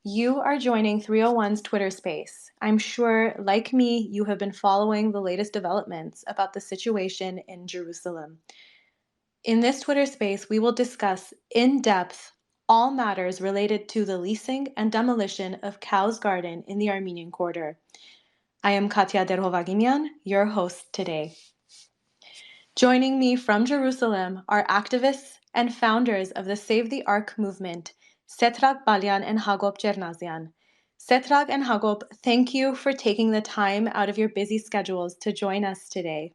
You are joining 301's Twitter space. I'm sure, like me, you have been following the latest developments about the situation in Jerusalem. In this Twitter space, we will discuss in depth all matters related to the leasing and demolition of Cow's Garden in the Armenian Quarter. I am Katya Derhovagimian, your host today. Joining me from Jerusalem are activists and founders of the Save the Ark movement, Setrag Balyan and Hagop Chernazian. Setrag and Hagop, thank you for taking the time out of your busy schedules to join us today.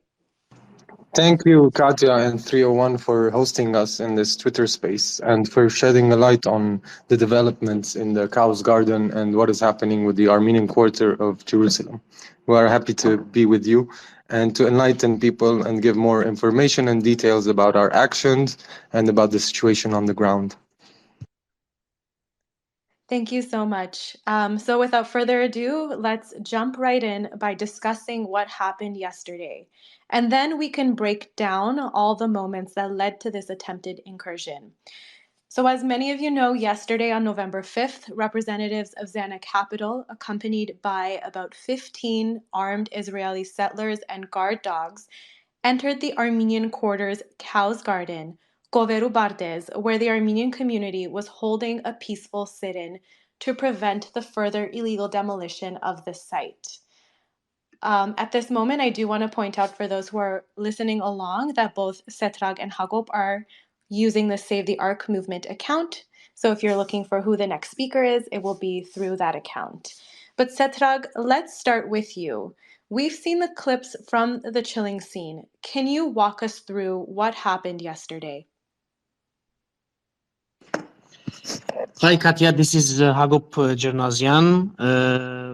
Thank you, Katya and 301, for hosting us in this Twitter space and for shedding a light on the developments in the Cow's Garden and what is happening with the Armenian quarter of Jerusalem. We are happy to be with you and to enlighten people and give more information and details about our actions and about the situation on the ground. Thank you so much. So without further ado, let's jump right in by discussing what happened yesterday. And then we can break down all the moments that led to this attempted incursion. So as many of you know, yesterday on November 5th, representatives of Xana Capital, accompanied by about 15 armed Israeli settlers and guard dogs, entered the Armenian quarter's Cow's Garden, Goverou Bardez, where the Armenian community was holding a peaceful sit-in to prevent the further illegal demolition of the site. At this moment, I do want to point out for those who are listening along that both Setrag and Hagop are using the Save the Ark movement account. So if you're looking for who the next speaker is, it will be through that account. But Setrag, let's start with you. We've seen the clips from the chilling scene. Can you walk us through what happened yesterday? Hi, Katya. This is Hagop Chernazian.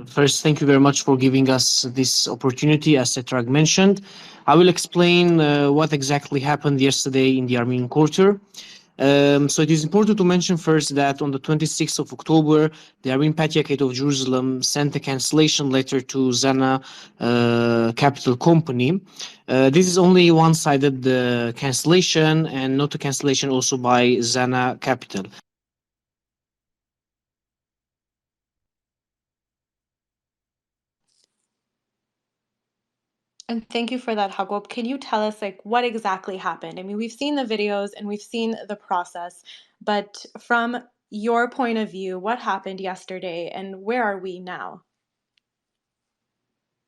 First, thank you very much for giving us this opportunity, as Setrag mentioned. I will explain what exactly happened yesterday in the Armenian quarter. So it is important to mention first that on the 26th of October, the Armenian Patriarchate of Jerusalem sent a cancellation letter to Xana Capital Company. This is only one-sided cancellation and not a cancellation also by Xana Capital. And thank you for that, Hagop. Can you tell us what exactly happened? I mean, we've seen the videos and we've seen the process, but from your point of view, what happened yesterday and where are we now?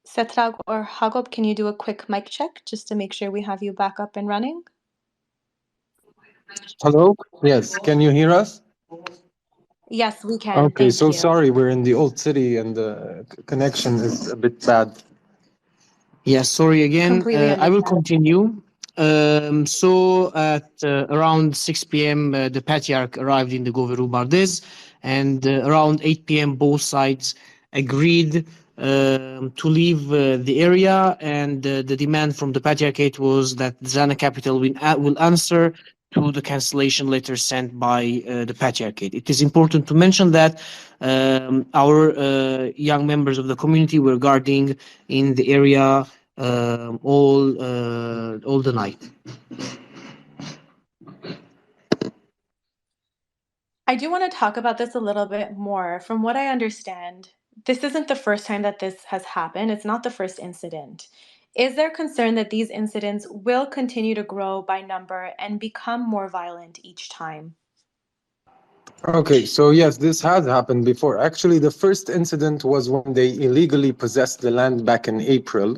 Setrag or Hagop, can you do a quick mic check just to make sure we have you back up and running? Hello? Yes, can you hear us? Yes, we can. Okay, Thank so you. sorry, we're in the old city and the connection is a bit bad. Yes, sorry again. Completely I will understand. continue. So at around 6 p.m., the patriarch arrived in the Goverou Bardez, and around 8 p.m., both sides agreed to leave the area, and the demand from the patriarchate was that Xana Capital will answer to the cancellation letter sent by the patriarchate. It is important to mention that our young members of the community were guarding in the area all the night. I do want to talk about this a little bit more. From what I understand, this isn't the first time that this has happened. It's not the first incident. Is there concern that these incidents will continue to grow by number and become more violent each time? Okay, so yes, this has happened before. Actually, the first incident was when they illegally possessed the land back in April.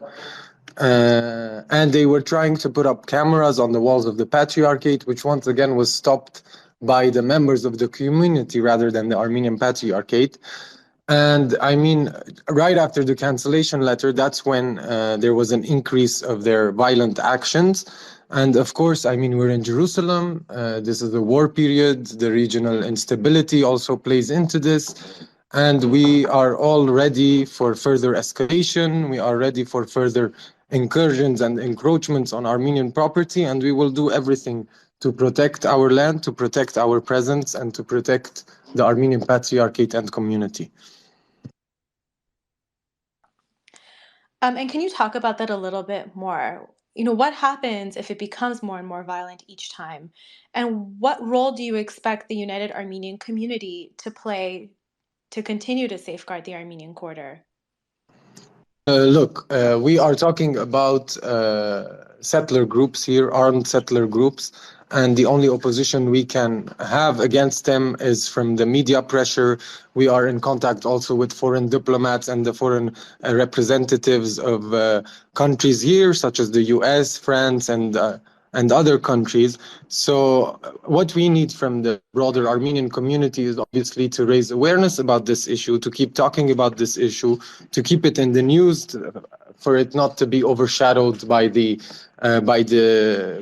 And they were trying to put up cameras on the walls of the patriarchate, which once again was stopped by the members of the community rather than the Armenian patriarchate. And I mean, right after the cancellation letter, that's when there was an increase of their violent actions. And of course, I mean, we're in Jerusalem. This is the war period. The regional instability also plays into this. And we are all ready for further escalation. We are ready for further incursions and encroachments on Armenian property. And we will do everything to protect our land, to protect our presence, and to protect the Armenian Patriarchate and community. And can you talk about that a little bit more? What happens if it becomes more and more violent each time? And what role do you expect the United Armenian community to play to continue to safeguard the Armenian quarter? Look, we are talking about settler groups here, armed settler groups, and the only opposition we can have against them is from the media pressure. We are in contact also with foreign diplomats and the foreign representatives of countries here, such as the US, France, and other countries. So what we need from the broader Armenian community is obviously to raise awareness about this issue, to keep talking about this issue, to keep it in the news, for it not to be overshadowed by the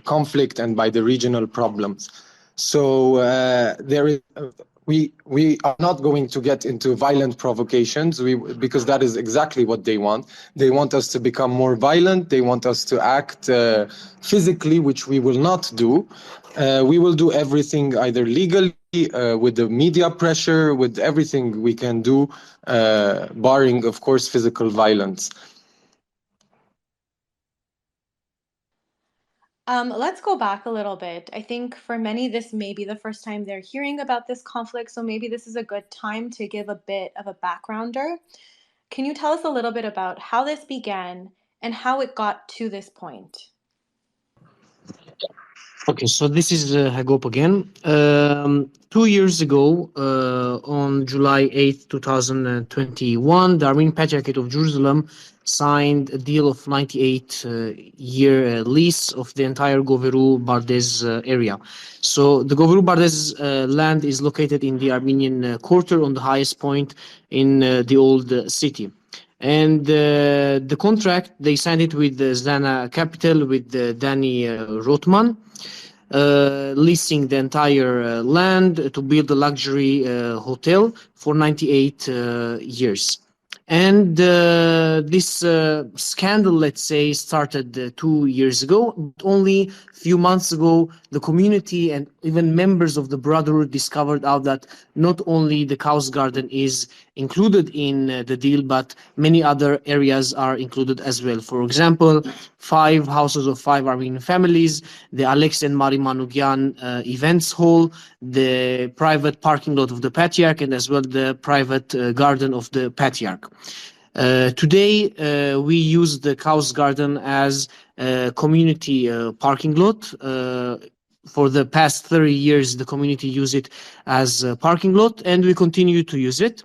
conflict and by the regional problems. So we are not going to get into violent provocations because that is exactly what they want. They want us to become more violent. They want us to act physically, which we will not do. We will do everything either legally, with the media pressure, with everything we can do, barring, of course, physical violence. Let's go back a little bit. I think for many, this may be the first time they're hearing about this conflict, so maybe this is a good time to give a bit of a backgrounder. Can you tell us a little bit about how this began and how it got to this point? Okay, so this is Hagop again. 2 years ago, on July 8th, 2021, the Armenian Patriarchate of Jerusalem signed a deal of 98-year lease of the entire Goverou Bardez area. So the Goverou Bardez land is located in the Armenian quarter on the highest point in the old city. And the contract, they signed it with the Xana Capital, with Danny Rothman, leasing the entire land to build a luxury hotel for 98 years. And this scandal, let's say, started 2 years ago. Only a few months ago, the community and even members of the Brotherhood discovered out that not only the Cow's Garden is included in the deal, but many other areas are included as well. For example, 5 houses of 5 Armenian families, the Alex and Mari Manukyan events hall, the private parking lot of the Patriarch, and as well the private garden of the Patriarch. Today, we use the Cow's Garden as a community parking lot. For the past 30 years, the community used it as a parking lot, and we continue to use it.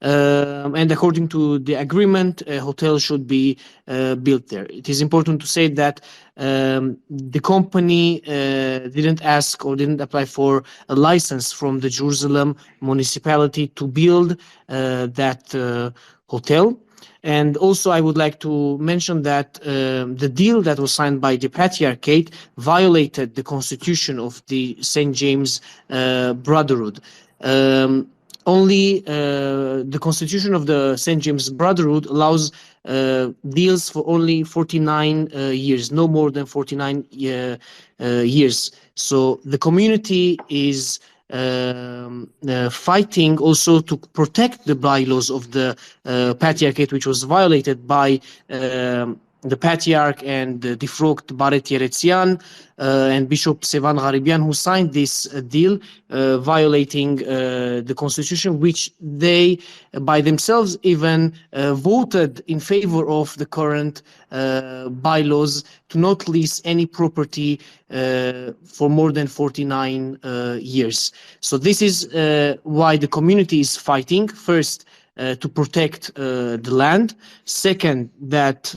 And according to the agreement, a hotel should be built there. It is important to say that the company didn't ask or didn't apply for a license from the Jerusalem municipality to build that hotel. And also, I would like to mention that the deal that was signed by the Patriarchate violated the constitution of the St. James Brotherhood. Only the constitution of the St. James Brotherhood allows deals for only 49 years, no more than 49 years. So the community is fighting also to protect the bylaws of the Patriarchate, which was violated by the Patriarch and the defrocked Baret Yeretzian and Bishop Sevan Gharibian, who signed this deal violating the constitution, which they by themselves even voted in favor of the current bylaws to not lease any property for more than 49 years. So this is why the community is fighting. First, to protect the land. Second, that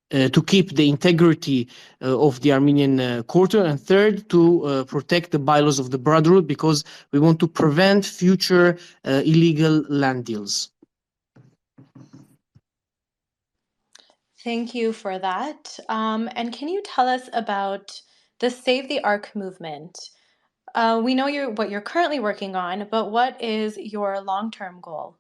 to keep the integrity of the Armenian quarter. And third, to protect the bylaws of the Brotherhood, because we want to prevent future illegal land deals. Thank you for that. And can you tell us about the Save the Ark movement? We know what you're currently working on, but what is your long-term goal?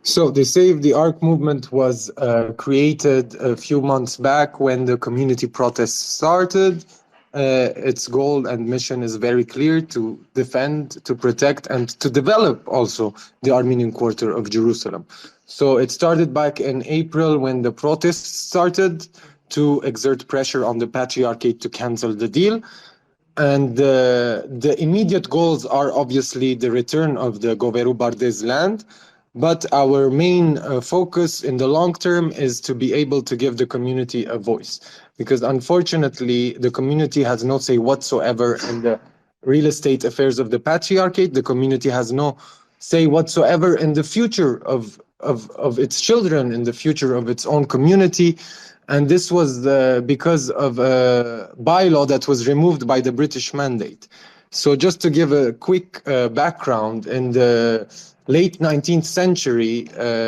So the Save the Ark movement was created a few months back when the community protests started. Its goal and mission is very clear: to defend, to protect, and to develop also the Armenian quarter of Jerusalem. So it started back in April when the protests started, to exert pressure on the Patriarchate to cancel the deal. And the immediate goals are obviously the return of the Goverou Bardez land. But our main focus in the long term is to be able to give the community a voice. Because unfortunately, the community has no say whatsoever in the real estate affairs of the patriarchate. The community has no say whatsoever in the future of its children, in the future of its own community. And this was because of a bylaw that was removed by the British mandate. So just to give a quick background, in the late 19th century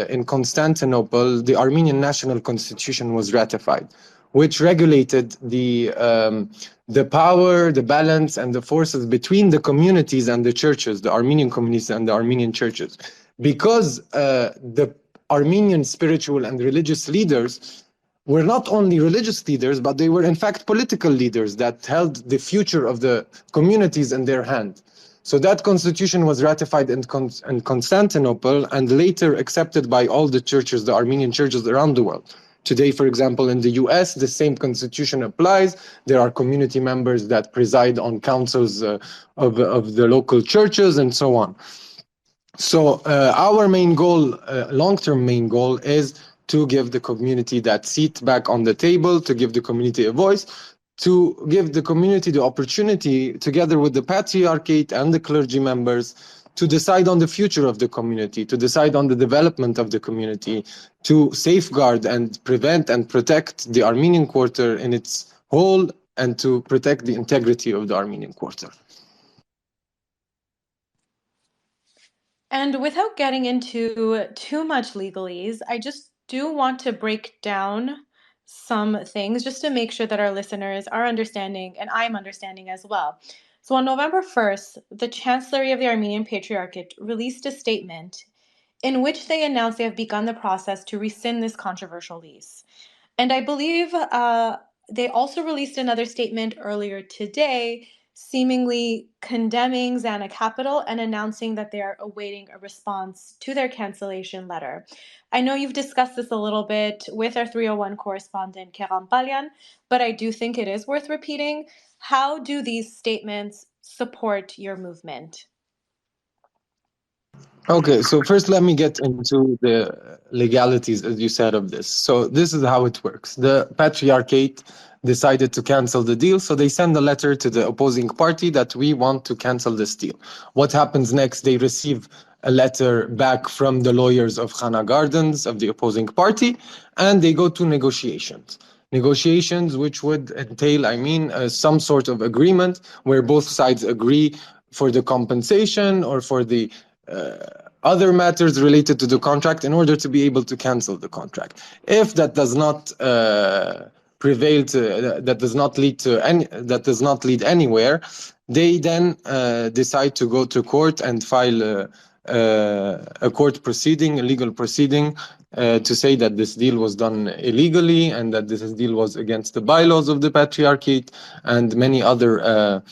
in Constantinople, the Armenian National Constitution was ratified, which regulated the power, the balance, and the forces between the communities and the churches, the Armenian communities and the Armenian churches. Because the Armenian spiritual and religious leaders were not only religious leaders, but they were in fact political leaders that held the future of the communities in their hand. So that constitution was ratified in Constantinople and later accepted by all the churches, the Armenian churches around the world. Today, for example, in the US, the same constitution applies. There are community members that preside on councils of the local churches and so on. So our main goal, long-term main goal, is to give the community that seat back on the table, to give the community a voice, to give the community the opportunity, together with the patriarchate and the clergy members, to decide on the future of the community, to decide on the development of the community, to safeguard and prevent and protect the Armenian quarter in its whole, and to protect the integrity of the Armenian quarter. And without getting into too much legalese, I just do want to break down some things just to make sure that our listeners are understanding and I'm understanding as well. So on November 1st, the Chancellery of the Armenian Patriarchate released a statement in which they announced they have begun the process to rescind this controversial lease. And I believe they also released another statement earlier today, seemingly condemning Xana Capital and announcing that they are awaiting a response to their cancellation letter. I know you've discussed this a little bit with our 301 correspondent, Keram Palyan, but I do think it is worth repeating. How do these statements support your movement? Okay, so first let me get into the legalities, as you said, of this. So this is how it works. The patriarchate decided to cancel the deal, so they send a letter to the opposing party that we want to cancel this deal. What happens next? They receive a letter back from the lawyers of Xana Gardens, of the opposing party, and they go to negotiations. Negotiations which would entail, some sort of agreement where both sides agree for the compensation or for the other matters related to the contract in order to be able to cancel the contract. If that does not prevail to, that does not lead anywhere, they then decide to go to court and file a court proceeding, a legal proceeding, to say that this deal was done illegally and that this deal was against the bylaws of the patriarchate and many other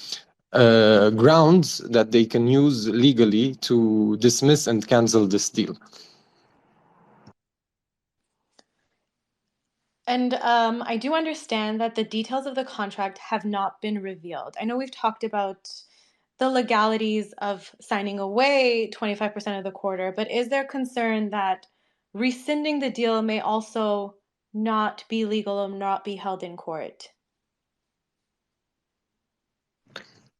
grounds that they can use legally to dismiss and cancel this deal. And I do understand that the details of the contract have not been revealed. I know we've talked about the legalities of signing away 25% of the quarter, but is there concern that rescinding the deal may also not be legal and not be held in court?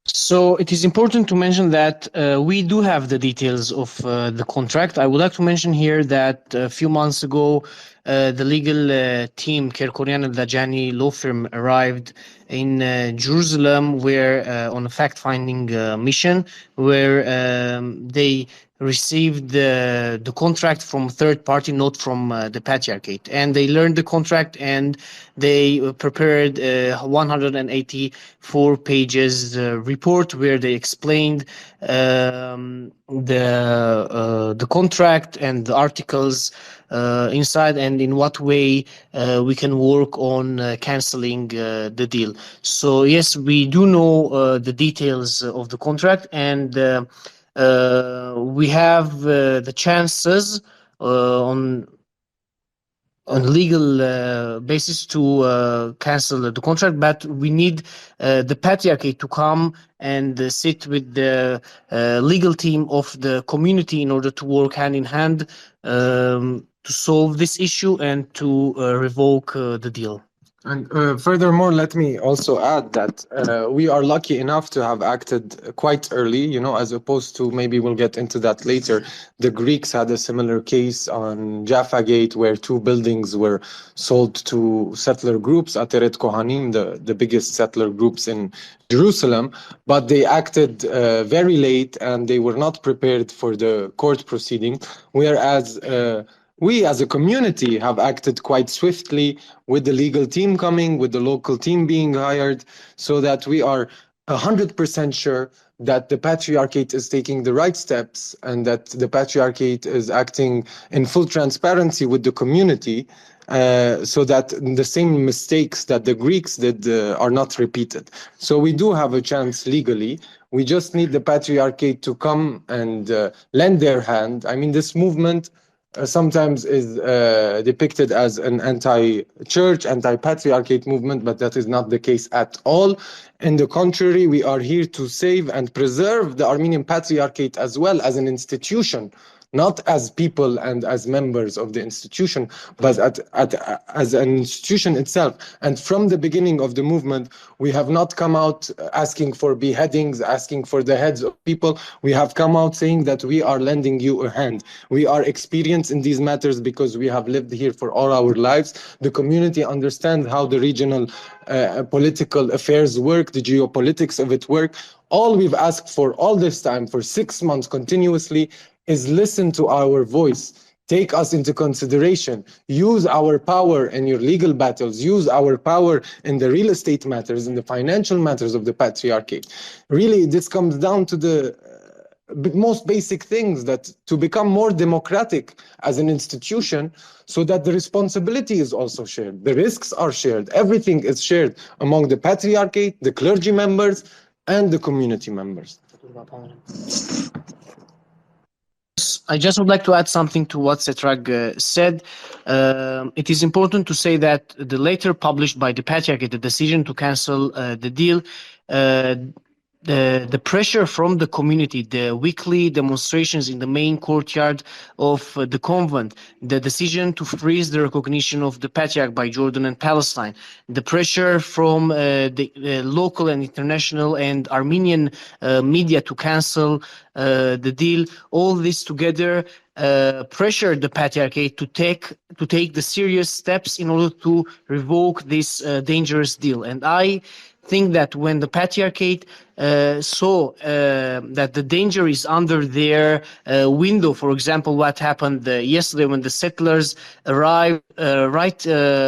So it is important to mention that we do have the details of the contract. I would like to mention here that a few months ago, the legal team, Kerkorian and Dajani law firm, arrived in Jerusalem, where on a fact-finding mission, where they received the contract from third party, not from the patriarchate, and they learned the contract and they prepared 184 pages report where they explained the contract and the articles inside and in what way we can work on canceling the deal. So yes, we do know the details of the contract, and we have the chances on on legal basis to cancel the contract, but we need the patriarchate to come and sit with the legal team of the community in order to work hand in hand to solve this issue and to revoke the deal. And furthermore, let me also add that we are lucky enough to have acted quite early, you know, as opposed to, maybe we'll get into that later. The Greeks had a similar case on Jaffa Gate, where 2 buildings were sold to settler groups, Ateret Kohanim, the biggest settler groups in Jerusalem, but they acted very late and they were not prepared for the court proceeding, whereas we as a community have acted quite swiftly, with the legal team coming, with the local team being hired, so that we are 100% sure that the patriarchate is taking the right steps and that the patriarchate is acting in full transparency with the community, so that the same mistakes that the Greeks did are not repeated. So we do have a chance legally. We just need the patriarchate to come and lend their hand. I mean, this movement sometimes is depicted as an anti-church, anti-patriarchate movement, but that is not the case at all. On the contrary, we are here to save and preserve the Armenian patriarchate as well as an institution, not as people and as members of the institution, but as an institution itself. And from the beginning of the movement, we have not come out asking for beheadings, asking for the heads of people. We have come out saying that we are lending you a hand. We are experienced in these matters because we have lived here for all our lives. The community understands how the regional political affairs work, the geopolitics of it work. All we've asked for all this time, for 6 months continuously, is listen to our voice, take us into consideration, use our power in your legal battles, use our power in the real estate matters, in the financial matters of the patriarchate. Really, this comes down to the most basic things, that to become more democratic as an institution, so that the responsibility is also shared, the risks are shared, everything is shared among the patriarchate, the clergy members, and the community members. I just would like to add something to what Setrag said. It is important to say that the later published by the Patriarchate, the decision to cancel the deal, the pressure from the community, the weekly demonstrations in the main courtyard of the convent, the decision to freeze the recognition of the Patriarch by Jordan and Palestine, the pressure from the local and international and Armenian media to cancel the deal, all this together pressured the Patriarchate to take the serious steps in order to revoke this dangerous deal. And I think that when the Patriarchate saw that the danger is under their window, for example, what happened yesterday when the settlers arrived right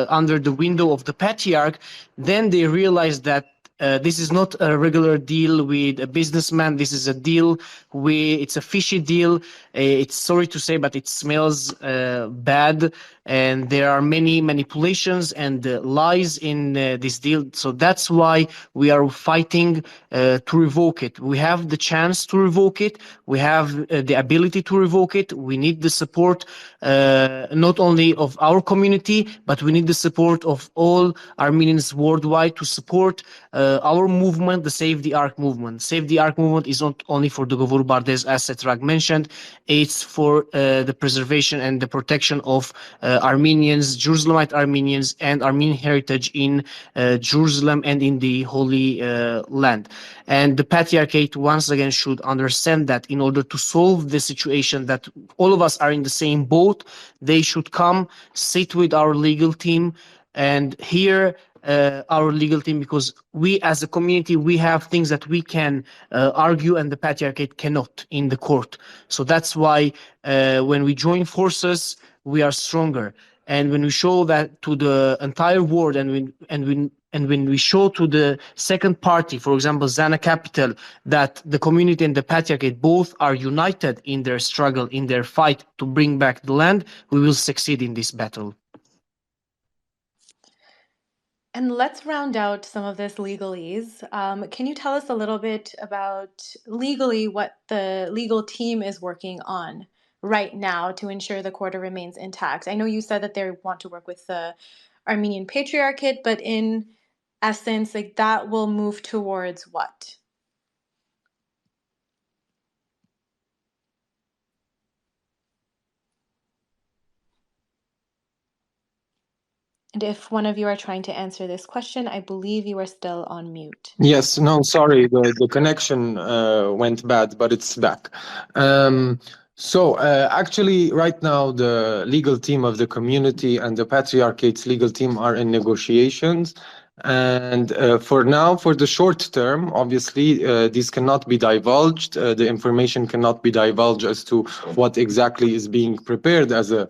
under the window of the Patriarch, then they realized that this is not a regular deal with a businessman. This is a deal it's a fishy deal. It's sorry to say, but it smells bad. And there are many manipulations and lies in this deal. So that's why we are fighting to revoke it. We have the chance to revoke it. We have the ability to revoke it. We need the support not only of our community, but we need the support of all Armenians worldwide to support our movement, the Save the Ark movement. Save the Ark movement is not only for the Goverou Bardez, as Setrag mentioned, it's for the preservation and the protection of Armenians, Jerusalemite Armenians, and Armenian heritage in Jerusalem and in the Holy Land. And the Patriarchate, once again, should understand that in order to solve the situation, that all of us are in the same boat, they should come, sit with our legal team, and hear our legal team, because we as a community, we have things that we can argue and the Patriarchate cannot in the court. So that's why when we join forces, we are stronger. And when we show that to the entire world, and when we show to the second party, for example, Xana Capital, that the community and the Patriarchate both are united in their struggle, in their fight to bring back the land, we will succeed in this battle. And let's round out some of this legalese. Can you tell us a little bit about legally what the legal team is working on? right now to ensure the quarter remains intact? I know you said that they want to work with the Armenian Patriarchate, but in essence, like that will move towards what? And if one of you are trying to answer this question, I believe you are still on mute. Yes, no, sorry, the connection went bad, but it's back. Actually, right now, the legal team of the community and the Patriarchate's legal team are in negotiations. And for now, for the short term, obviously, these cannot be divulged. The information cannot be divulged as to what exactly is being prepared as a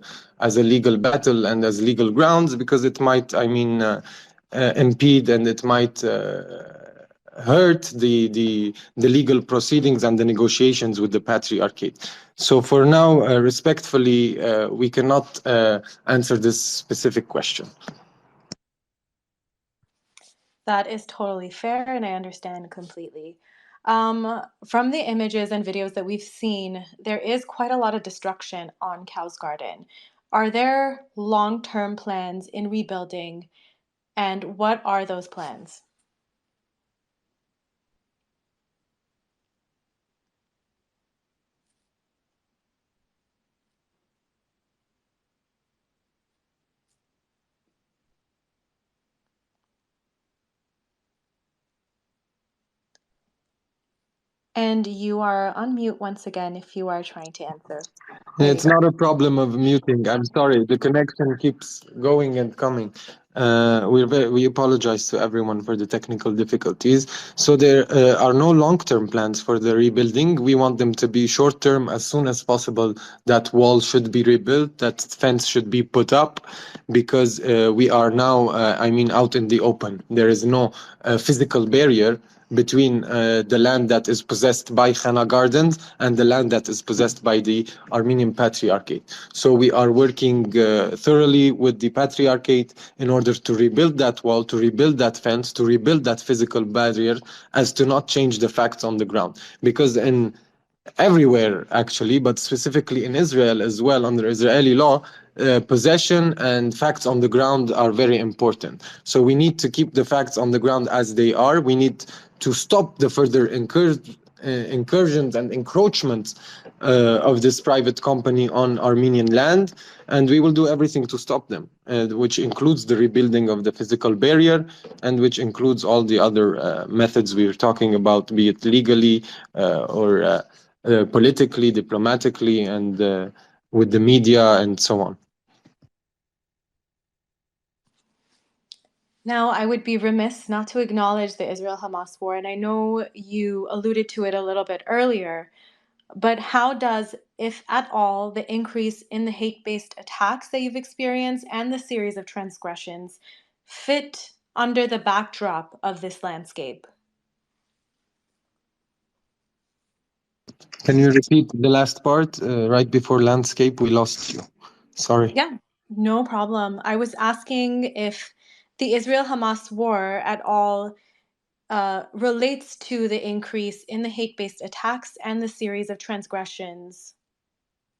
legal battle and as legal grounds, because it might, impede and it might hurt the legal proceedings and the negotiations with the Patriarchate. So for now, respectfully, we cannot answer this specific question. That is totally fair, and I understand completely. From the images and videos that we've seen, there is quite a lot of destruction on Cow's Garden. Are there long-term plans in rebuilding, and what are those plans? And you are on mute once again if you are trying to answer. It's not a problem of muting. I'm sorry. The connection keeps going and coming. We apologize to everyone for the technical difficulties. So there are no long-term plans for the rebuilding. We want them to be short-term. As soon as possible, that wall should be rebuilt, that fence should be put up, because we are now, out in the open. There is no physical barrier between the land that is possessed by Xana Gardens and the land that is possessed by the Armenian Patriarchate. So we are working thoroughly with the Patriarchate in order to rebuild that wall, to rebuild that fence, to rebuild that physical barrier, as to not change the facts on the ground. Because in everywhere actually, but specifically in Israel as well, under Israeli law, possession and facts on the ground are very important. So we need to keep the facts on the ground as they are. We need to stop the further incursions and encroachments of this private company on Armenian land, and we will do everything to stop them, which includes the rebuilding of the physical barrier, and which includes all the other methods we were talking about, be it legally or politically, diplomatically, and with the media and so on. Now, I would be remiss not to acknowledge the Israel-Hamas war, and I know you alluded to it a little bit earlier, but how does, if at all, the increase in the hate-based attacks that you've experienced and the series of transgressions fit under the backdrop of this landscape? Can you repeat the last part? Right before landscape, we lost you. Sorry. Yeah, no problem. I was asking if the Israel-Hamas war at all relates to the increase in the hate-based attacks and the series of transgressions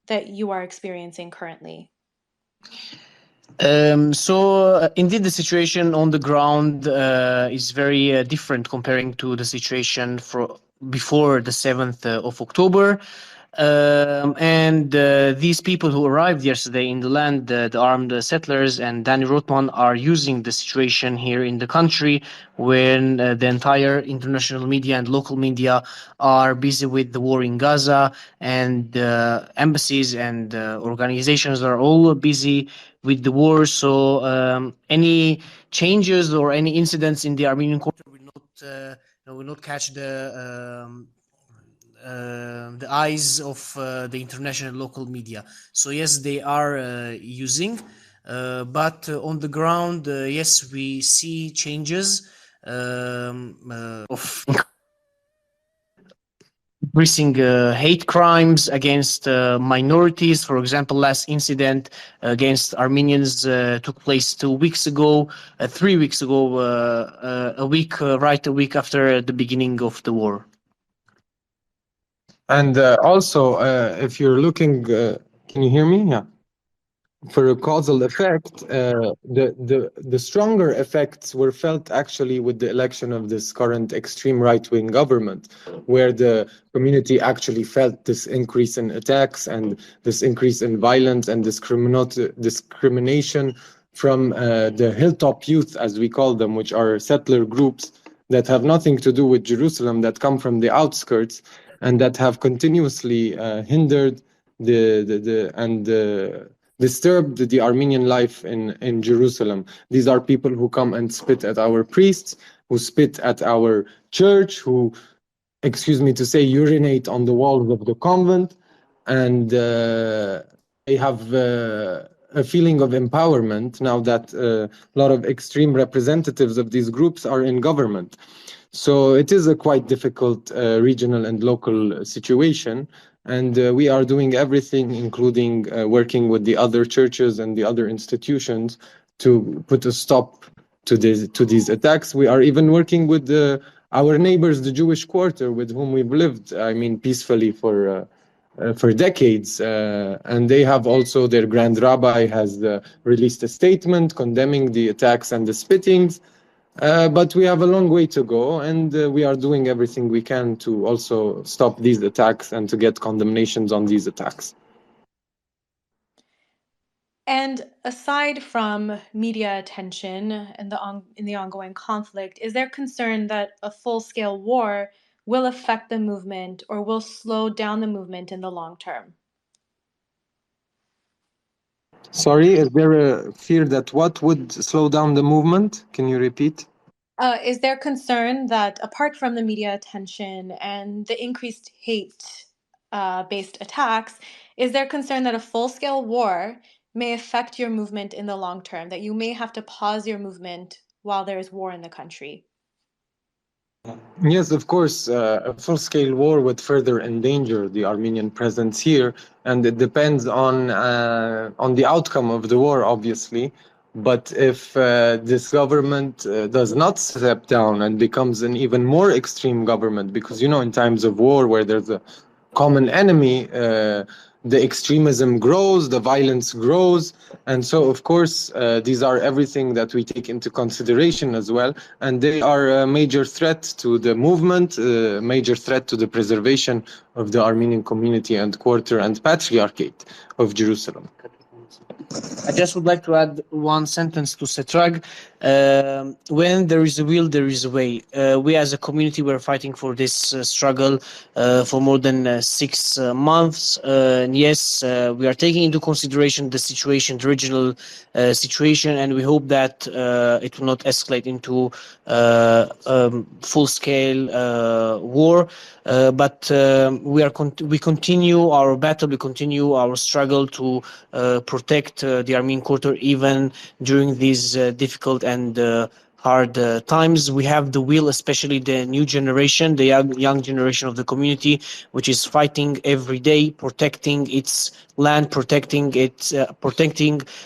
that you are experiencing currently. Indeed, the situation on the ground is very different comparing to the situation before the 7th of October. These people who arrived yesterday in the land, the armed settlers and Danny Rothman, are using the situation here in the country when the entire international media and local media are busy with the war in Gaza, and embassies and organizations are all busy with the war. So any changes or any incidents in the Armenian quarter will not catch the eyes of the international local media. So yes, they are using, but on the ground, yes, we see changes of increasing hate crimes against minorities. For example, last incident against Armenians took place 2 weeks ago, 3 weeks ago, a week after the beginning of the war. And also, if you're looking, can you hear me? Yeah. For a causal effect, the stronger effects were felt actually with the election of this current extreme right-wing government, where the community actually felt this increase in attacks and this increase in violence and discrimination from the hilltop youth, as we call them, which are settler groups that have nothing to do with Jerusalem, that come from the outskirts and that have continuously hindered and disturbed the Armenian life in Jerusalem. These are people who come and spit at our priests, who spit at our church, who, excuse me to say, urinate on the walls of the convent, and they have a feeling of empowerment now that a lot of extreme representatives of these groups are in government. So it is a quite difficult regional and local situation. And we are doing everything, including working with the other churches and the other institutions to put a stop to these attacks. We are even working with our neighbors, the Jewish quarter, with whom we've lived, I mean, peacefully for decades. And they have also, their Grand Rabbi has released a statement condemning the attacks and the spittings. But we have a long way to go, and we are doing everything we can to also stop these attacks and to get condemnations on these attacks. And aside from media attention and in the ongoing conflict, is there concern that a full-scale war will affect the movement or will slow down the movement in the long term? Sorry, is there a fear that what would slow down the movement? Can you repeat? Is there concern that apart from the media attention and the increased hate based attacks, is there concern that a full-scale war may affect your movement in the long term, that you may have to pause your movement while there is war in the country? Yes, of course, a full-scale war would further endanger the Armenian presence here, and it depends on the outcome of the war, obviously. But if this government does not step down and becomes an even more extreme government, because in times of war where there's a common enemy, the extremism grows, the violence grows. And so, of course, these are everything that we take into consideration as well. And they are a major threat to the movement, a major threat to the preservation of the Armenian community and quarter and patriarchate of Jerusalem. I just would like to add one sentence to Setrag. When there is a will, there is a way. We as a community, we're fighting for this struggle for more than 6 months. And yes, we are taking into consideration the situation, the regional situation, and we hope that it will not escalate into full-scale war. But we continue our battle, we continue our struggle to protect the Armenian quarter even during these difficult and hard times. We have the will, especially the new generation, the young generation of the community, which is fighting every day, protecting its land, protecting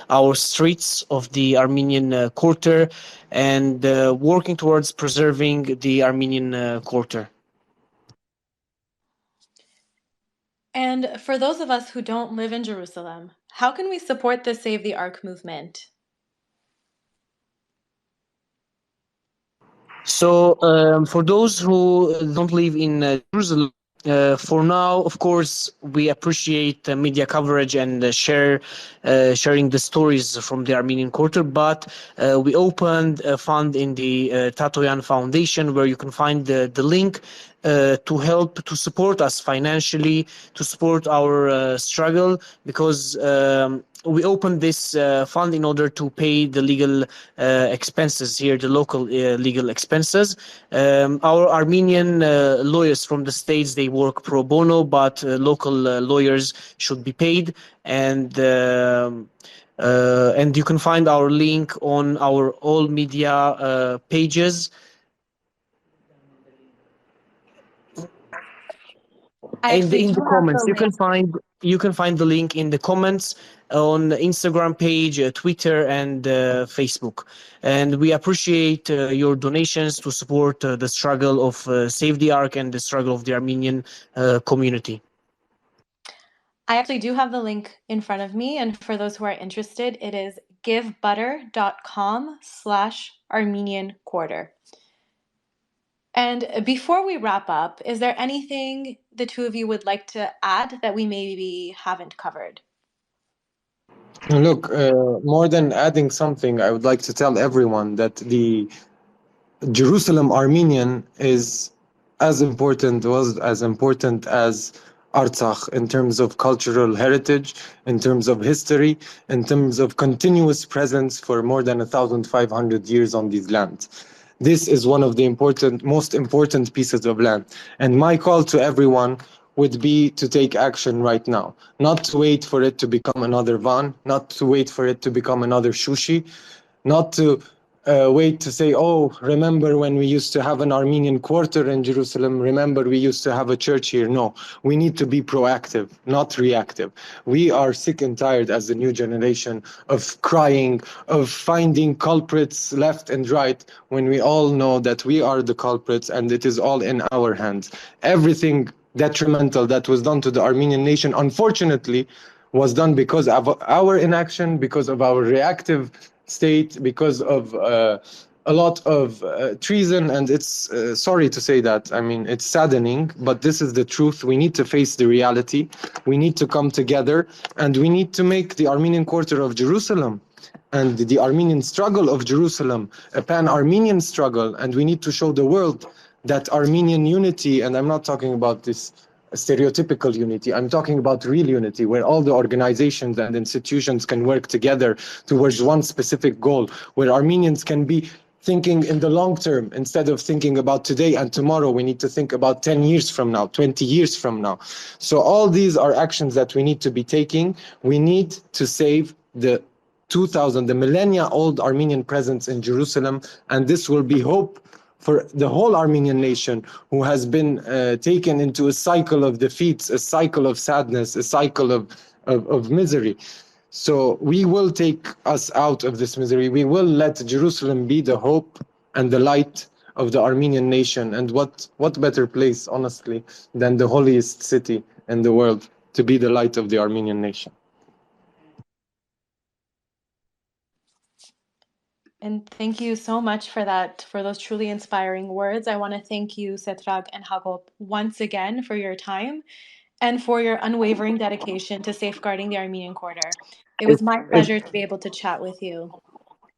our streets of the Armenian quarter, and working towards preserving the Armenian quarter. And for those of us who don't live in Jerusalem, how can we support the Save the Ark movement? So, for those who don't live in Jerusalem, for now, of course, we appreciate media coverage and sharing the stories from the Armenian quarter. But we opened a fund in the Tatoyan Foundation, where you can find the link to help to support us financially, to support our struggle, because we opened this fund in order to pay the legal expenses here, the local legal expenses. Our Armenian lawyers from the States, they work pro bono, but local lawyers should be paid. And you can find our link on our all media pages. I In the do have comments, the you can link. find You can find the link in the comments on the Instagram page, Twitter, and Facebook. And we appreciate your donations to support the struggle of Save the Ark and the struggle of the Armenian community. I actually do have the link in front of me, and for those who are interested, it is givebutter.com/Armenian quarter. And before we wrap up, is there anything the two of you would like to add that we maybe haven't covered? Look, more than adding something, I would like to tell everyone that the Jerusalem Armenian is was as important as Artsakh in terms of cultural heritage, in terms of history, in terms of continuous presence for more than 1,500 years on these lands. This is one of the most important pieces of land. And my call to everyone would be to take action right now, not to wait for it to become another Van, not to wait for it to become another Shushi, not to wait to say, oh, remember when we used to have an Armenian quarter in Jerusalem? Remember we used to have a church here? No, we need to be proactive, not reactive. We are sick and tired as the new generation of crying, of finding culprits left and right, when we all know that we are the culprits and it is all in our hands. Everything detrimental that was done to the Armenian nation, unfortunately, was done because of our inaction, because of our reactive state, because of a lot of treason. And it's sorry to say that. I mean, it's saddening, but this is the truth. We need to face the reality. We need to come together, and we need to make the Armenian Quarter of Jerusalem and the Armenian struggle of Jerusalem a pan-Armenian struggle. And we need to show the world that Armenian unity, and I'm not talking about this stereotypical unity, I'm talking about real unity, where all the organizations and institutions can work together towards one specific goal, where Armenians can be thinking in the long term instead of thinking about today and tomorrow. We need to think about 10 years from now, 20 years from now. So all these are actions that we need to be taking. We need to save the millennia old Armenian presence in Jerusalem, and this will be hope for the whole Armenian nation, who has been taken into a cycle of defeats, a cycle of sadness, a cycle of misery. So we will take us out of this misery. We will let Jerusalem be the hope and the light of the Armenian nation. And what better place, honestly, than the holiest city in the world to be the light of the Armenian nation? And thank you so much for that, for those truly inspiring words. I want to thank you, Setrag and Hagop, once again for your time and for your unwavering dedication to safeguarding the Armenian quarter. It was my pleasure to be able to chat with you.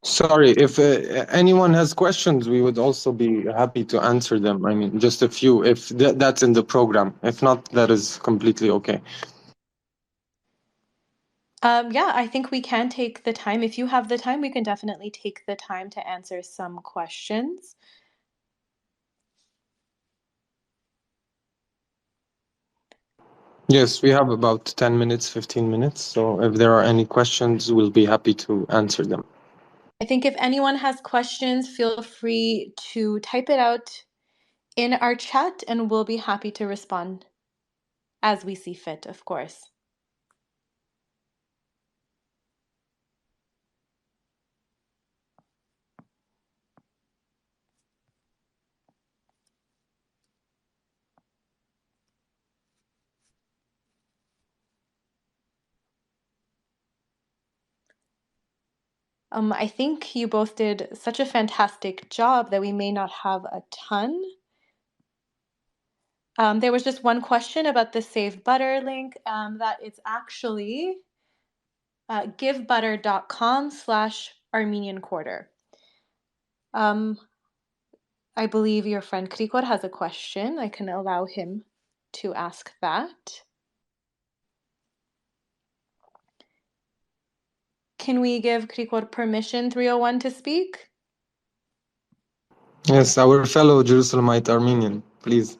Sorry, if anyone has questions, we would also be happy to answer them. I mean, just a few, if that's in the program. If not, that is completely okay. Yeah, I think we can take the time. If you have the time, we can definitely take the time to answer some questions. Yes, we have about 10 minutes, 15 minutes. So if there are any questions, we'll be happy to answer them. I think if anyone has questions, feel free to type it out in our chat and we'll be happy to respond as we see fit, of course. I think you both did such a fantastic job that we may not have a ton. There was just one question about the Save Butter link, that it's actually givebutter.com/Armenian quarter. I believe your friend Krikor has a question. I can allow him to ask that. Can we give Krikor permission 301 to speak? Yes, our fellow Jerusalemite Armenian, please.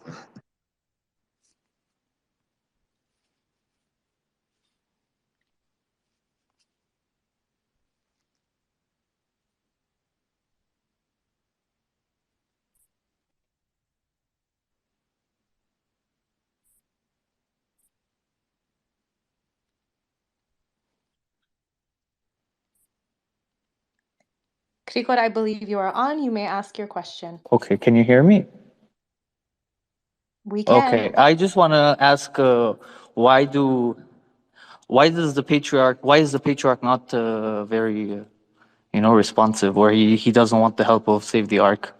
Krikor, I believe you are on. You may ask your question. Okay, can you hear me? We can. Okay, I just want to ask, why do, why does the patriarch, why is the patriarch not very, responsive, or he doesn't want the help of Save the Ark?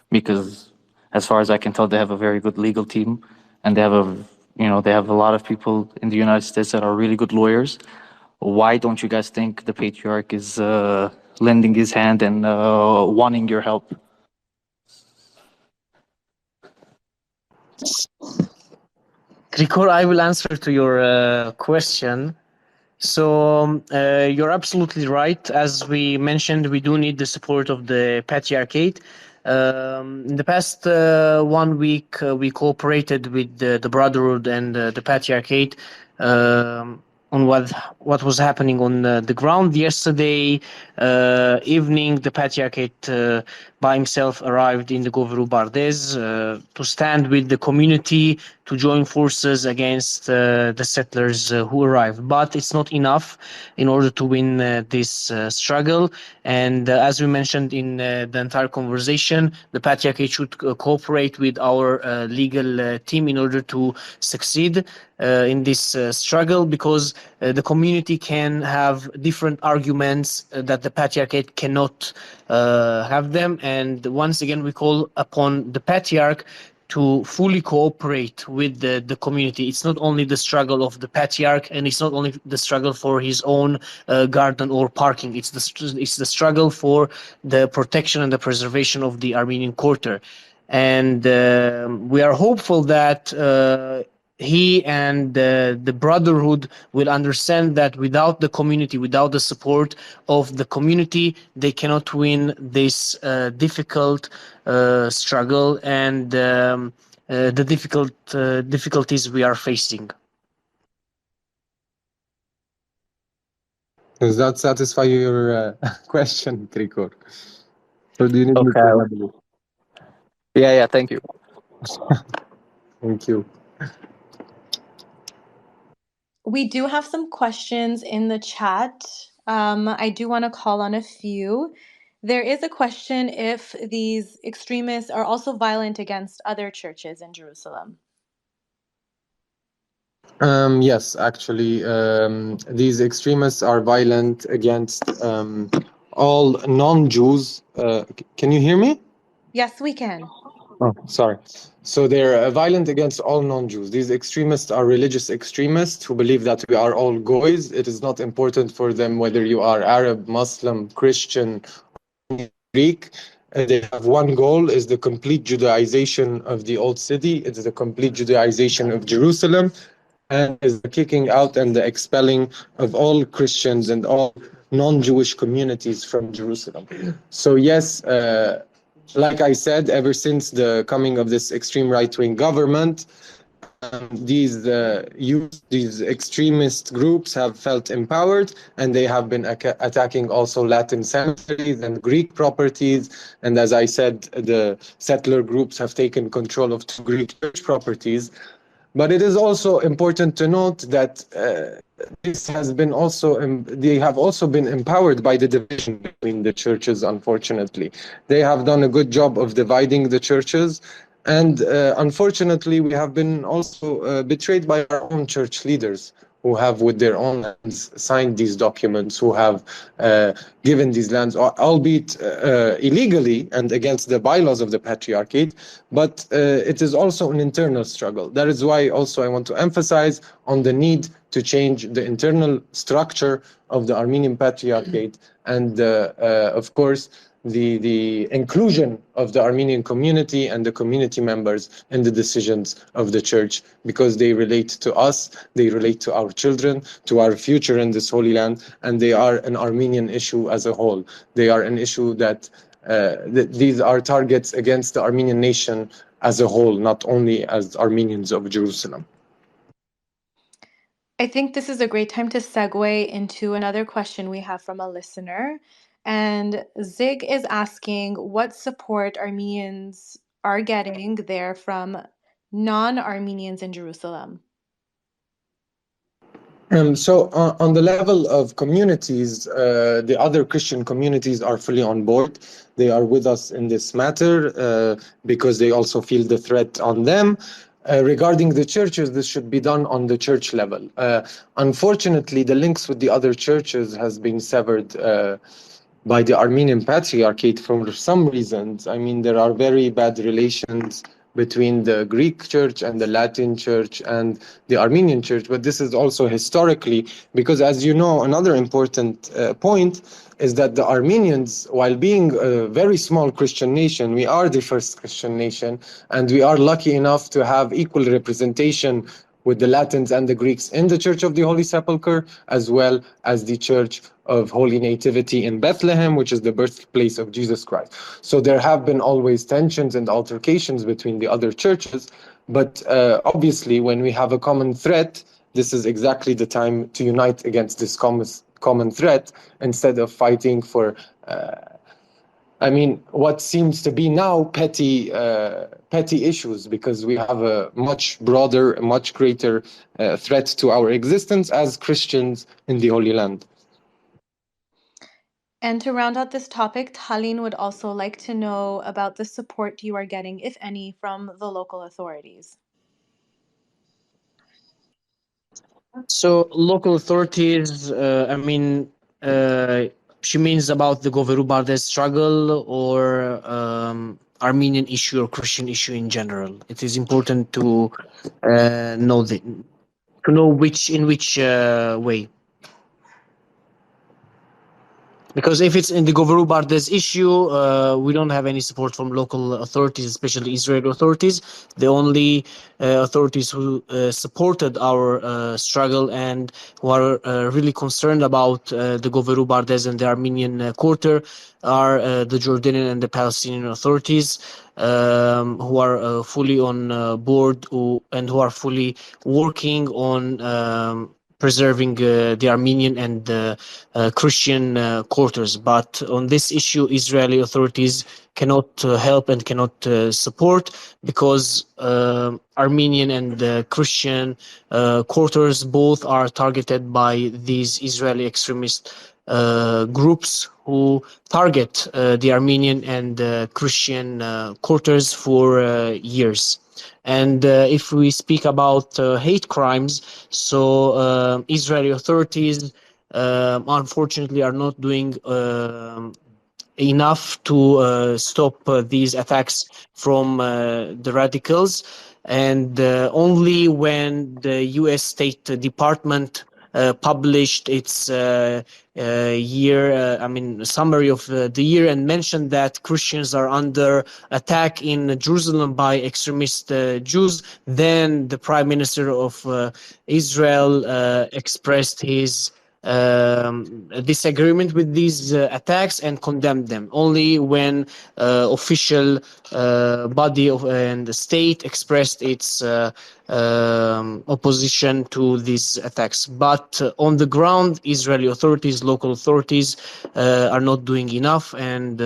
Because as far as I can tell, they have a very good legal team, and they have a lot of people in the United States that are really good lawyers. Why don't you guys think the patriarch is lending his hand and wanting your help? Krikor, I will answer to your question. So you're absolutely right. As we mentioned, we do need the support of the patriarchate. In the past 1 week, we cooperated with the Brotherhood and the patriarchate on what was happening on the ground. Yesterday evening, the patriarchate by himself arrived in the Goverou Bardez to stand with the community, to join forces against the settlers who arrived. But it's not enough in order to win this struggle. And as we mentioned in the entire conversation, the patriarchate should cooperate with our legal team in order to succeed in this struggle, because the community can have different arguments that the patriarchate cannot have them. And once again, we call upon the patriarch to fully cooperate with the community. It's not only the struggle of the patriarch, and it's not only the struggle for his own garden or parking. It's the struggle for the protection and the preservation of the Armenian quarter. And we are hopeful that he and the Brotherhood will understand that without the community, without the support of the community, they cannot win this difficult struggle and the difficulties we are facing. Does that satisfy your question, Krikor? Or do you need me to Okay. elaborate? Yeah, thank you. Thank you. We do have some questions in the chat. I do want to call on a few. There is a question if these extremists are also violent against other churches in Jerusalem. Yes, actually, these extremists are violent against all non-Jews. Can you hear me? Yes, we can. Oh, sorry. So they're violent against all non-Jews. These extremists are religious extremists who believe that we are all Goys. It is not important for them whether you are Arab, Muslim, Christian, Greek. They have one goal, is the complete Judaization of the old city. It is the complete Judaization of Jerusalem, and is the kicking out and the expelling of all Christians and all non-Jewish communities from Jerusalem. So yes, like I said, ever since the coming of this extreme right-wing government, these extremist groups have felt empowered, and they have been attacking also Latin cemeteries and Greek properties. And as I said, the settler groups have taken control of 2 Greek church properties. But it is also important to note that this has been also, they have also been empowered by the division between the churches, unfortunately. They have done a good job of dividing the churches. And unfortunately, we have been also betrayed by our own church leaders, who have with their own hands signed these documents, who have given these lands, albeit illegally and against the bylaws of the patriarchate. But it is also an internal struggle. That is why also I want to emphasize on the need to change the internal structure of the Armenian patriarchate, and of course the inclusion of the Armenian community and the community members in the decisions of the church, because they relate to us, they relate to our children, to our future in this holy land, and they are an Armenian issue as a whole. They are an issue that these are targets against the Armenian nation as a whole, not only as Armenians of Jerusalem. I think this is a great time to segue into another question we have from a listener. And Zig is asking what support Armenians are getting there from non-Armenians in Jerusalem. On the level of communities, the other Christian communities are fully on board. They are with us in this matter because they also feel the threat on them. Regarding the churches, this should be done on the church level. Unfortunately, the links with the other churches has been severed by the Armenian Patriarchate for some reasons. I mean, there are very bad relations between the Greek church and the Latin church and the Armenian church, but this is also historically, because as you know, another important point is that the Armenians, while being a very small Christian nation, we are the first Christian nation, and we are lucky enough to have equal representation with the Latins and the Greeks in the Church of the Holy Sepulchre, as well as the Church of Holy Nativity in Bethlehem, which is the birthplace of Jesus Christ. So there have been always tensions and altercations between the other churches, but obviously when we have a common threat, this is exactly the time to unite against this common threat instead of fighting for what seems to be now petty issues, because we have a much broader, a much greater threat to our existence as Christians in the Holy Land. And to round out this topic, Tallinn would also like to know about the support you are getting, if any, from the local authorities. So local authorities, she means about the Goverou Bardez struggle or Armenian issue or Christian issue in general. It is important to know which way. Because if it's in the Goverou Bardez issue, we don't have any support from local authorities, especially Israeli authorities. The only authorities who supported our struggle and who are really concerned about the Goverou Bardez and the Armenian quarter are the Jordanian and the Palestinian authorities, who are fully on board and who are fully working on preserving the Armenian and Christian quarters. But on this issue, Israeli authorities cannot help and cannot support, because Armenian and Christian quarters both are targeted by these Israeli extremist groups who target the Armenian and Christian quarters for years. And if we speak about hate crimes, so Israeli authorities unfortunately are not doing enough to stop these attacks from the radicals. And only when the U.S. State Department published its summary of the year and mentioned that Christians are under attack in Jerusalem by extremist Jews, then the Prime Minister of Israel expressed his disagreement with these attacks and condemned them. Only when official body and the state expressed its opposition to these attacks. But on the ground, Israeli authorities, local authorities are not doing enough, and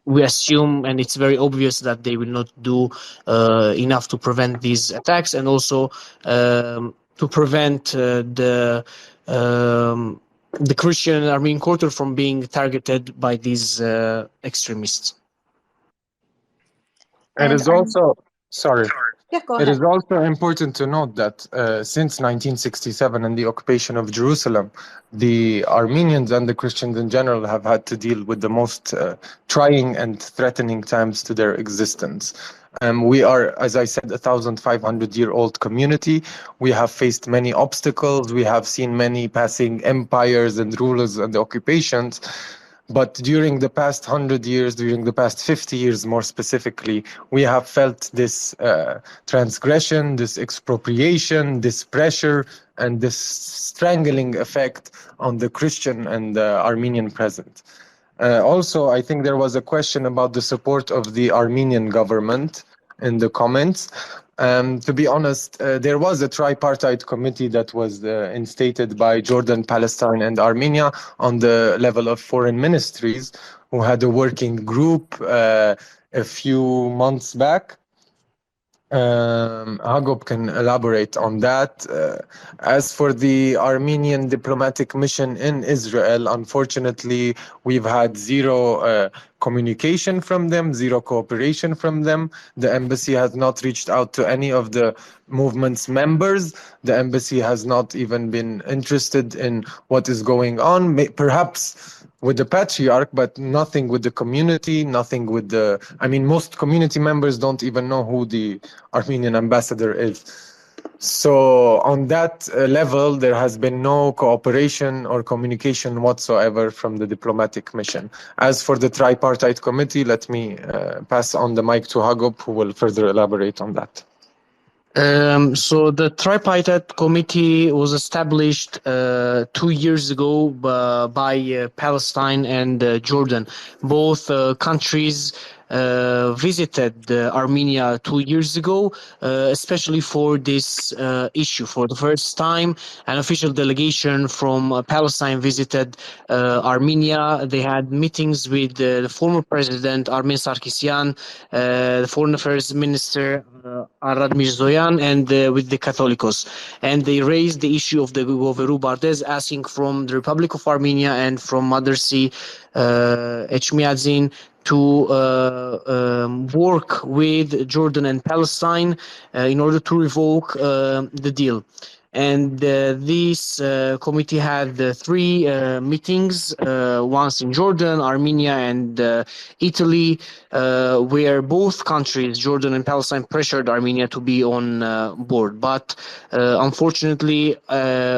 we assume, and it's very obvious, that they will not do enough to prevent these attacks, and also to prevent the Christian Armenian quarter from being targeted by these extremists. It is also, sorry. Yeah, go It ahead. is also important to note that since 1967 and the occupation of Jerusalem, the Armenians and the Christians in general have had to deal with the most trying and threatening times to their existence. We are, as I said, a 1,500-year-old community. We have faced many obstacles. We have seen many passing empires and rulers and occupations. But during the past 100 years, during the past 50 years more specifically, we have felt this transgression, this expropriation, this pressure, and this strangling effect on the Christian and Armenian present. Also, I think there was a question about the support of the Armenian government in the comments. To be honest, there was a tripartite committee that was instated by Jordan, Palestine, and Armenia on the level of foreign ministries, who had a working group a few months back. Hagop can elaborate on that. As for the Armenian diplomatic mission in Israel, unfortunately, we've had zero communication from them, zero cooperation from them. The embassy has not reached out to any of the movement's members. The embassy has not even been interested in what is going on. Perhaps with the patriarch, but nothing with the community, nothing with the, I mean, most community members don't even know who the Armenian ambassador is. So on that level, there has been no cooperation or communication whatsoever from the diplomatic mission. As for the tripartite committee, let me pass on the mic to Hagop, who will further elaborate on that. So the tripartite committee was established 2 years ago by Palestine and Jordan. Both countries visited Armenia 2 years ago, especially for this issue. For the first time, an official delegation from Palestine visited Armenia. They had meetings with the former president Armen Sarkisyan, the foreign affairs minister Arad Mirzoyan, and with the Catholicos. And they raised the issue of the Goverou Bardez, asking from the Republic of Armenia and from Mother See Echmiadzin to work with Jordan and Palestine in order to revoke the deal. And this committee had 3 meetings, once in Jordan, Armenia, and Italy, where both countries, Jordan and Palestine, pressured Armenia to be on board. But unfortunately,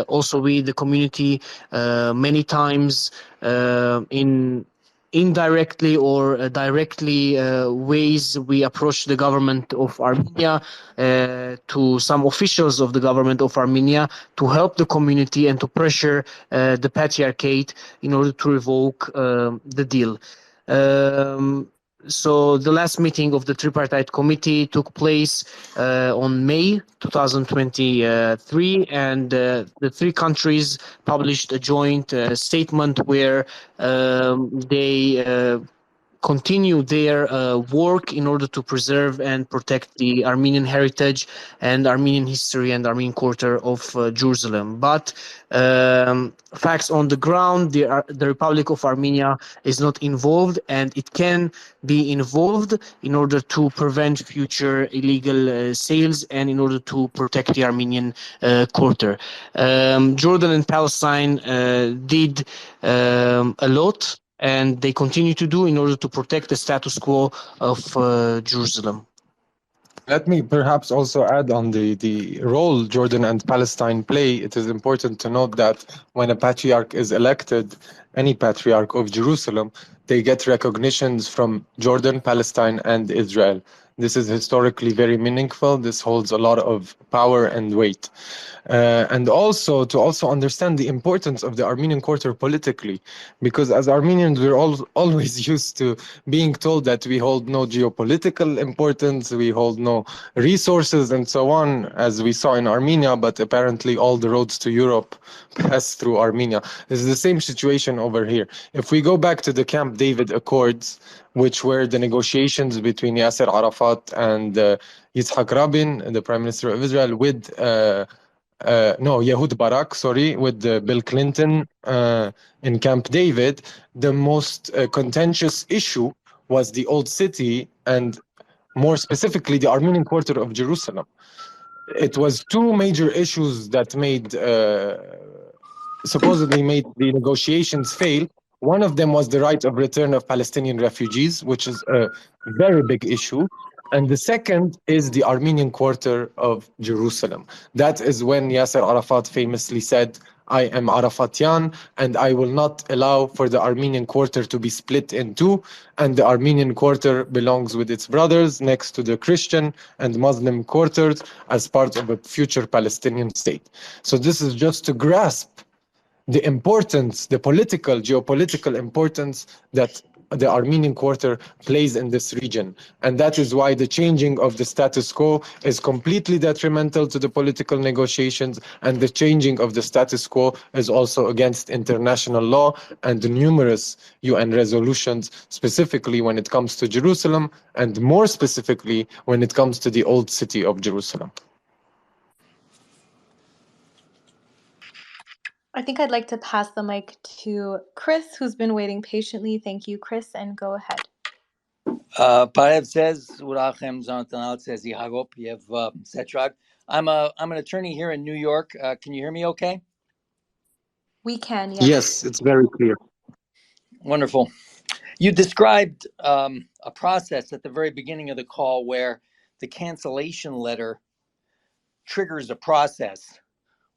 also we, the community, many times in indirectly or directly ways, we approached the government of Armenia, to some officials of the government of Armenia, to help the community and to pressure the patriarchate in order to revoke the deal. So the last meeting of the tripartite committee took place on May 2023, and the 3 countries published a joint statement where they continue their work in order to preserve and protect the Armenian heritage and Armenian history and Armenian quarter of Jerusalem. But facts on the ground, the Republic of Armenia is not involved, and it can be involved in order to prevent future illegal sales and in order to protect the Armenian quarter. Jordan and Palestine did a lot, and they continue to do in order to protect the status quo of Jerusalem. Let me perhaps also add on the role Jordan and Palestine play. It is important to note that when a patriarch is elected, any patriarch of Jerusalem, they get recognitions from Jordan, Palestine, and Israel. This is historically very meaningful. This holds a lot of power and weight. And also to understand the importance of the Armenian quarter politically, because as Armenians, we're always used to being told that we hold no geopolitical importance, we hold no resources and so on, as we saw in Armenia, but apparently all the roads to Europe pass through Armenia. This is the same situation over here. If we go back to the Camp David Accords, which were the negotiations between Yasser Arafat and Yitzhak Rabin, the Prime Minister of Israel, with Ehud Barak, with Bill Clinton in Camp David, the most contentious issue was the Old City, and more specifically, the Armenian quarter of Jerusalem. It was 2 major issues that supposedly made the negotiations fail. One of them was the right of return of Palestinian refugees, which is a very big issue. And the second is the Armenian quarter of Jerusalem. That is when Yasser Arafat famously said, I am Arafatian, and I will not allow for the Armenian quarter to be split in 2. And the Armenian quarter belongs with its brothers next to the Christian and Muslim quarters as part of a future Palestinian state. So this is just to grasp the importance, the geopolitical importance that the Armenian quarter plays in this region. And that is why the changing of the status quo is completely detrimental to the political negotiations, and the changing of the status quo is also against international law and the numerous UN resolutions, specifically when it comes to Jerusalem, and more specifically when it comes to the old city of Jerusalem. I think I'd like to pass the mic to Chris, who's been waiting patiently. Thank you, Chris, and go ahead. Parev says, "Urachem Zantanal says Yehagop Yev Setrag." I'm an attorney here in New York. Can you hear me okay? We can, yes. Yes, it's very clear. Wonderful. You described a process at the very beginning of the call where the cancellation letter triggers a process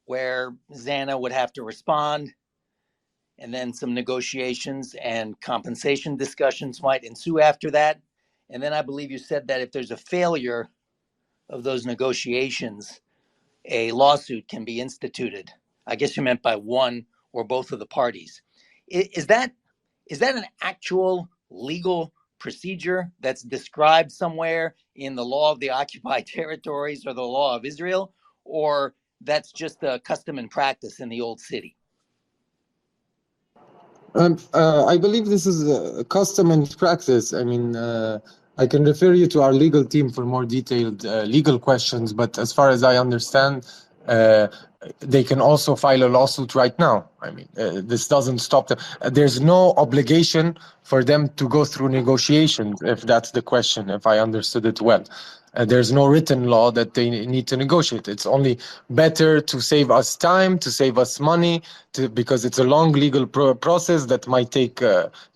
where Xana would have to respond, and then some negotiations and compensation discussions might ensue after that. And then I believe you said that if there's a failure of those negotiations, a lawsuit can be instituted. I guess you meant by one or both of the parties. Is that an actual legal procedure that's described somewhere in the law of the occupied territories or the law of Israel, or that's just a custom and practice in the old city? I believe this is a custom and practice. I mean, I can refer you to our legal team for more detailed legal questions, but as far as I understand, they can also file a lawsuit right now. I mean, this doesn't stop them. There's no obligation for them to go through negotiations, if that's the question, if I understood it well. There's no written law that they need to negotiate. It's only better to save us time, to save us money, because it's a long legal process that might take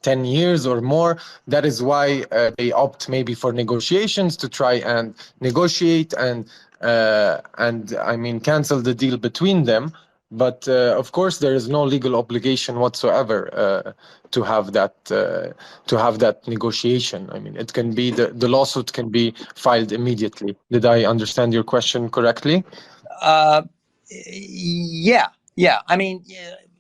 10 years or more. That is why they opt maybe for negotiations to try and negotiate and I mean, cancel the deal between them. But of course, there is no legal obligation whatsoever to have that negotiation. I mean, it can be the lawsuit can be filed immediately. Did I understand your question correctly? Yeah. I mean,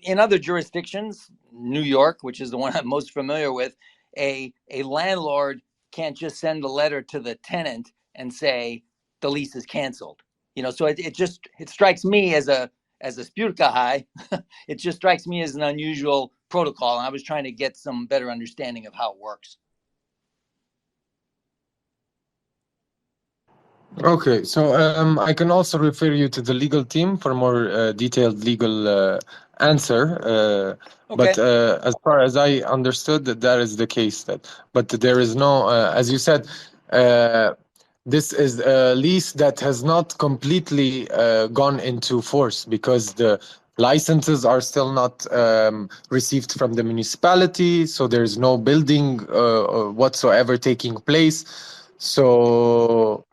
in other jurisdictions, New York, which is the one I'm most familiar with, a landlord can't just send a letter to the tenant and say the lease is canceled. You know, so it strikes me as a spurkahai, it just strikes me as an unusual protocol. And I was trying to get some better understanding of how it works. Okay, so I can also refer you to the legal team for more detailed legal answer. Okay. But as far as I understood, that is the case. But there is no, as you said, this is a lease that has not completely gone into force because the licenses are still not received from the municipality, so there's no building whatsoever taking place. So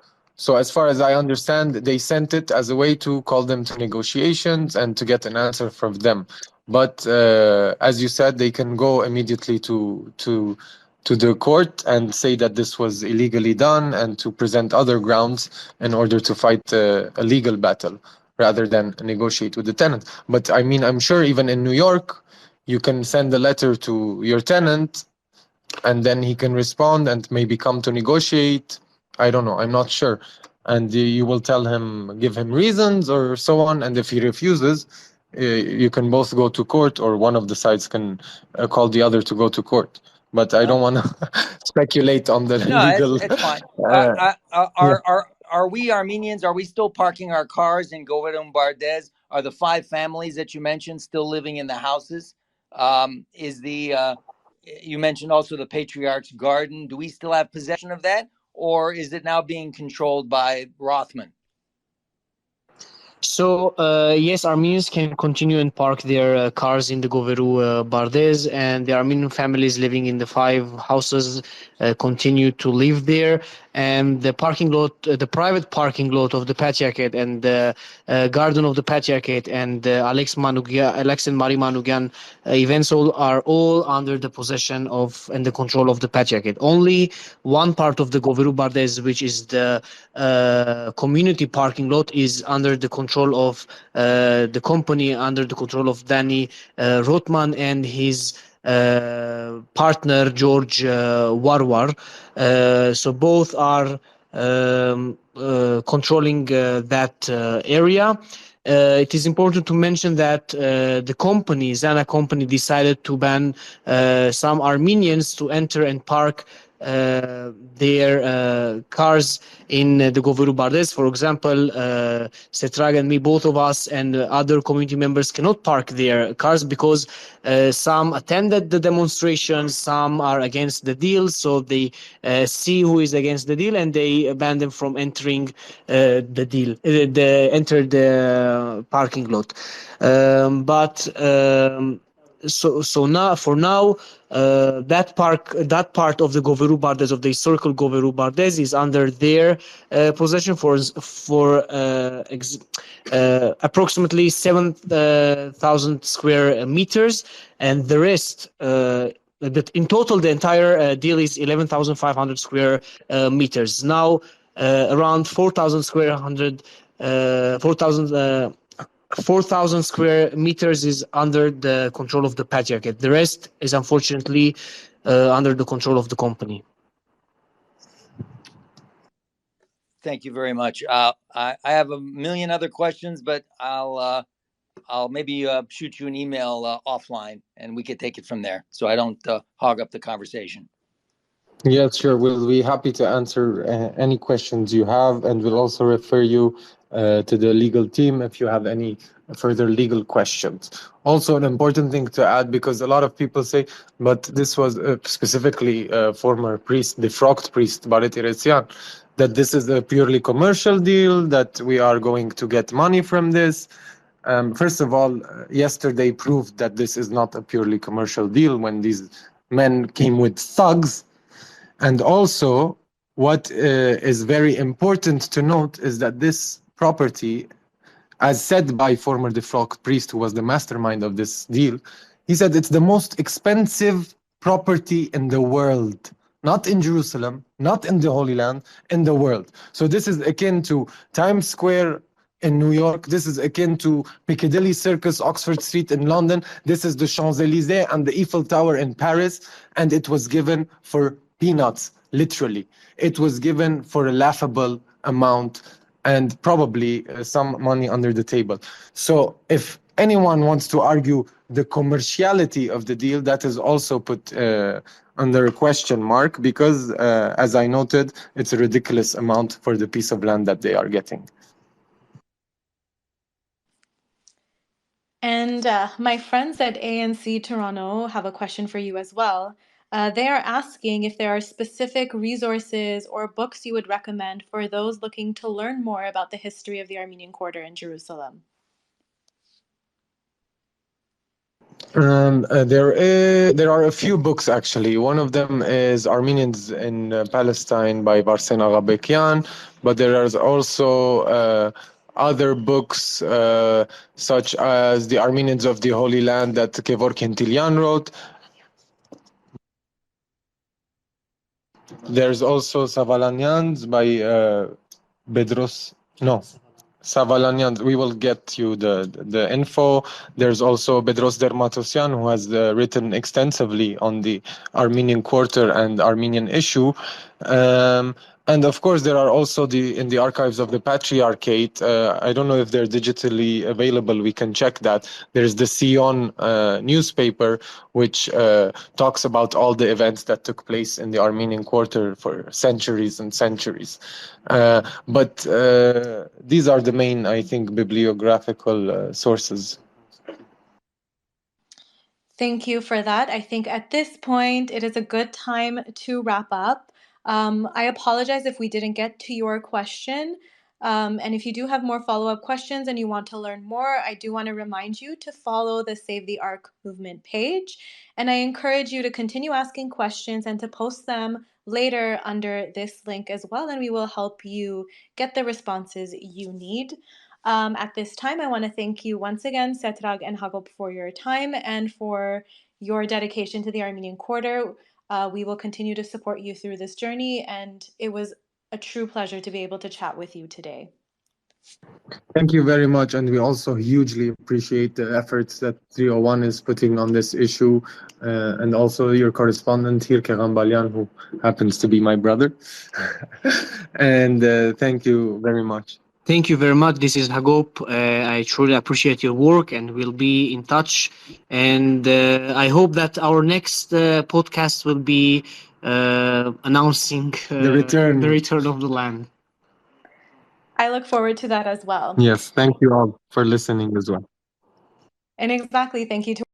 as far as I understand, they sent it as a way to call them to negotiations and to get an answer from them. But as you said, they can go immediately to the court and say that this was illegally done and to present other grounds in order to fight a legal battle rather than negotiate with the tenant. But I mean, I'm sure even in New York, you can send a letter to your tenant and then he can respond and maybe come to negotiate. I don't know. I'm not sure. And you will tell him, give him reasons or so on. And if he refuses, you can both go to court, or one of the sides can call the other to go to court. But I don't want to speculate on the legal. It's fine. Are we Armenians? Are we still parking our cars in Goverou Bardez? Are the 5 families that you mentioned still living in the houses? You mentioned also the Patriarch's Garden. Do we still have possession of that? Or is it now being controlled by Rothman? So, yes, Armenians can continue and park their cars in the Goverou Bardez, and the Armenian families living in the 5 houses continue to live there. And the parking lot, the private parking lot of the Patriarchate and the garden of the Patriarchate and Alex and Marie Manugyan events are all under the possession of and the control of the Patriarchate. Only one part of the Goverou Bardez, which is the community parking lot, is under the control of the company, under the control of Danny Rothman and his partner George Warwar. So both are controlling that area. It is important to mention that the company, Xana company, decided to ban some Armenians to enter and park their cars in the Goverou Bardez. For example, Setrag and me, both of us and other community members cannot park their cars because some attended the demonstrations, some are against the deal, so they see who is against the deal and they ban them from entering the deal, enter the parking lot. So now, for now, that part of the Goverou Bardez, of the historical Goverou Bardez, is under their possession for approximately 7,000 square meters, and the rest. That in total, the entire deal is 11,500 square meters. Now, around 4,000 4,000 square meters is under the control of the patriarchate. The rest is unfortunately under the control of the company. Thank you very much. I have a million other questions, but I'll maybe shoot you an email offline, and we could take it from there, so I don't hog up the conversation. Yes, sure. We'll be happy to answer any questions you have, and we'll also refer you to the legal team if you have any further legal questions. Also, an important thing to add, because a lot of people say, but this was specifically former priest, defrocked priest, Baret Iretzian, that this is a purely commercial deal, that we are going to get money from this. First of all, yesterday proved that this is not a purely commercial deal when these men came with thugs. And also, what is very important to note is that this property, as said by former defrocked priest who was the mastermind of this deal, he said it's the most expensive property in the world. Not in Jerusalem, not in the Holy Land, in the world. So this is akin to Times Square in New York. This is akin to Piccadilly Circus, Oxford Street in London. This is the Champs-Élysées and the Eiffel Tower in Paris. And it was given for peanuts, literally. It was given for a laughable amount and probably some money under the table. So if anyone wants to argue the commerciality of the deal, that is also put under a question mark, because as I noted, it's a ridiculous amount for the piece of land that they are getting. And my friends at ANC Toronto have a question for you as well. They are asking if there are specific resources or books you would recommend for those looking to learn more about the history of the Armenian Quarter in Jerusalem. There are a few books, actually. One of them is Armenians in Palestine by Barsen Aghabekian, but there is also other books such as The Armenians of the Holy Land that Kevor Kentilian wrote. There's also Savalanyans by Bedros. No, Savalanyans. We will get you the info. There's also Bedros Dermatosyan, who has written extensively on the Armenian Quarter and Armenian issue. And of course, there are also in the archives of the Patriarchate. I don't know if they're digitally available. We can check that. There's the Sion newspaper, which talks about all the events that took place in the Armenian Quarter for centuries and centuries. But these are the main, I think, bibliographical sources. Thank you for that. I think at this point, it is a good time to wrap up. I apologize if we didn't get to your question. And if you do have more follow-up questions and you want to learn more, I do want to remind you to follow the Save the Ark movement page. And I encourage you to continue asking questions and to post them later under this link as well, and we will help you get the responses you need. At this time, I want to thank you once again, Setrag and Hagop, for your time and for your dedication to the Armenian Quarter. We will continue to support you through this journey, and it was a true pleasure to be able to chat with you today. Thank you very much, and we also hugely appreciate the efforts that 301 is putting on this issue, and also your correspondent here, Kegan who happens to be my brother. And thank you very much. Thank you very much. This is Hagop. I truly appreciate your work, and we'll be in touch. And I hope that our next podcast will be announcing The return of the land. I look forward to that as well. Yes, thank you all for listening as well. And exactly, thank you to